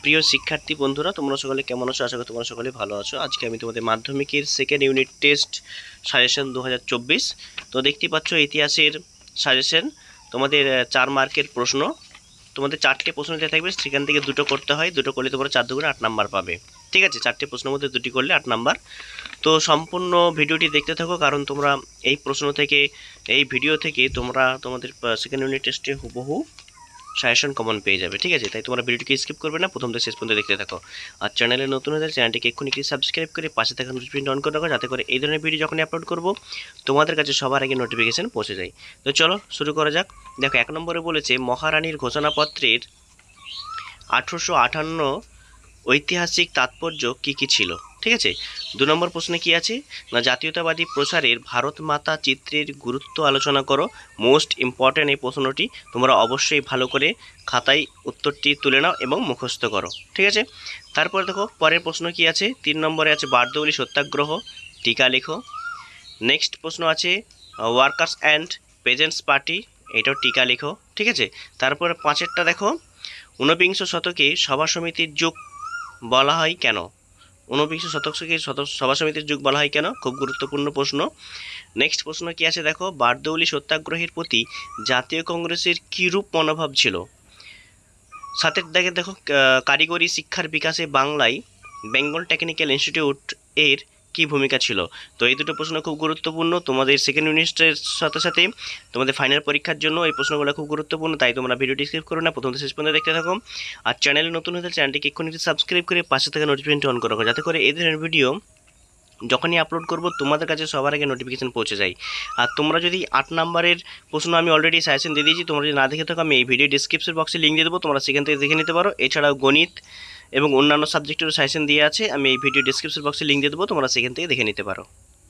প্রিয় শিক্ষার্থী বন্ধুরা, তোমরা সকলে কেমন আছো? আশা করি তোমরা সকলে ভালো আছো। আজকে আমি তোমাদের মাধ্যমিকের সেকেন্ড ইউনিট টেস্ট সাজেশন 2024। তো দেখতেই পাচ্ছ ইতিহাসের সাজেশন। তোমাদের 4 মার্কের প্রশ্ন, তোমাদের 4টে প্রশ্ন দেওয়া থাকবে, সেখান থেকে দুটো করতে হয়। দুটো করলে তোমরা 4 দুগুণে 8 নাম্বার পাবে। ঠিক আছে, 4টে প্রশ্নের মধ্যে দুটি করলে 8 নাম্বার। তো সম্পূর্ণ ভিডিওটি দেখতে থাকো, কারণ তোমরা এই প্রশ্ন থেকে, এই ভিডিও থেকে তোমরা তোমাদের সেকেন্ড ইউনিট টেস্টে হুবহু সাজেশন কমন পেয়ে যাবে। ঠিক আছে, তাই তোমরা ভিডিওটিকে স্কিপ করবে না, প্রথম থেকে শেষ পর্যন্ত দেখতে থাকো। আর চ্যানেলে নতুন হলে চ্যানেলটিকে এক্ষুনি সাবস্ক্রাইব করে পাশে থাকা নোটিফিকেশন অন করে রাখো, যাতে করে এই ধরনের ভিডিও যখনই আপলোড করব তোমাদের কাছে সবার আগে নোটিফিকেশন পৌঁছে যায়। তো চলো শুরু করা যাক। দেখো, 1 নম্বরে বলেছে মহারানীর ঘোষণাপত্রের 1858 ঐতিহাসিক তাৎপর্য কী কী ছিল। ঠিক আছে। 2 নম্বর প্রশ্নে কি আছে না, জাতীয়তাবাদী প্রসারের ভারত মাতা চিত্রের গুরুত্ব আলোচনা করো। মোস্ট ইম্পর্ট্যান্ট এই প্রশ্নটি, তোমরা অবশ্যই ভালো করে খাতায় উত্তরটি তুলে নাও এবং মুখস্থ করো। ঠিক আছে। তারপরে দেখো পরের প্রশ্ন কি আছে। 3 নম্বরে আছে বারদৌলি সত্যাগ্রহ, টিকা লেখো। নেক্সট প্রশ্ন আছে ওয়ার্কার্স অ্যান্ড পেজেন্টস পার্টি, এটাও টিকা লেখো। ঠিক আছে। তারপরে 5এরটা দেখো, ঊনবিংশ শতকে সভা সমিতির যুগ বলা হয় কেন। ঊনবিংশ শতককে সভা সমিতির যুগ বলা হয় কেন, খুব গুরুত্বপূর্ণ প্রশ্ন। নেক্সট প্রশ্ন কি আছে দেখো, বারদৌলি সত্যাগ্রহের প্রতি জাতীয় কংগ্রেসের কীরূপ মনোভাব ছিল। সাথের দাগে দেখো কারিগরি শিক্ষার বিকাশে বাংলায় বেঙ্গল টেকনিক্যাল ইনস্টিটিউট এর কী ভূমিকা ছিল। তো এই দুটো প্রশ্ন খুব গুরুত্বপূর্ণ তোমাদের সেকেন্ড ইউনিটের সাথে সাথে তোমাদের ফাইনাল পরীক্ষার জন্য এই প্রশ্নগুলো খুব গুরুত্বপূর্ণ, তাই তোমরা ভিডিওটি স্কিপ করো না, প্রথম থেকে শেষ পর্যন্ত দেখতে থাকো। আর চ্যানেলে নতুন হলে চ্যানেলটিকে এক্ষুনি সাবস্ক্রাইব করে পাশে থাকা নোটিফিকেশনটি অন করে রাখো, যাতে করে এই ধরনের ভিডিও যখনই আপলোড করব তোমাদের কাছে সবার আগে নোটিফিকেশন পৌঁছে যায়। আর তোমরা যদি 8 নম্বরের প্রশ্ন আমি অলরেডি সাজেশন দিয়ে দিয়েছি, তোমরা যদি না দেখে থাকো আমি এই ভিডিও ডিসক্রিপশন বক্সে লিঙ্ক দিয়ে দেবো, তোমরা সেখান থেকে দেখে নিতে পারো। এছাড়াও গণিত এবং অন্যান্য সাবজেক্টেরও সাজেশন দিয়ে আছে, আমি এই ভিডিও ডিসক্রিপশন বক্সে লিঙ্ক দিয়ে দেবো, তোমরা সেখান থেকে দেখে নিতে পারো।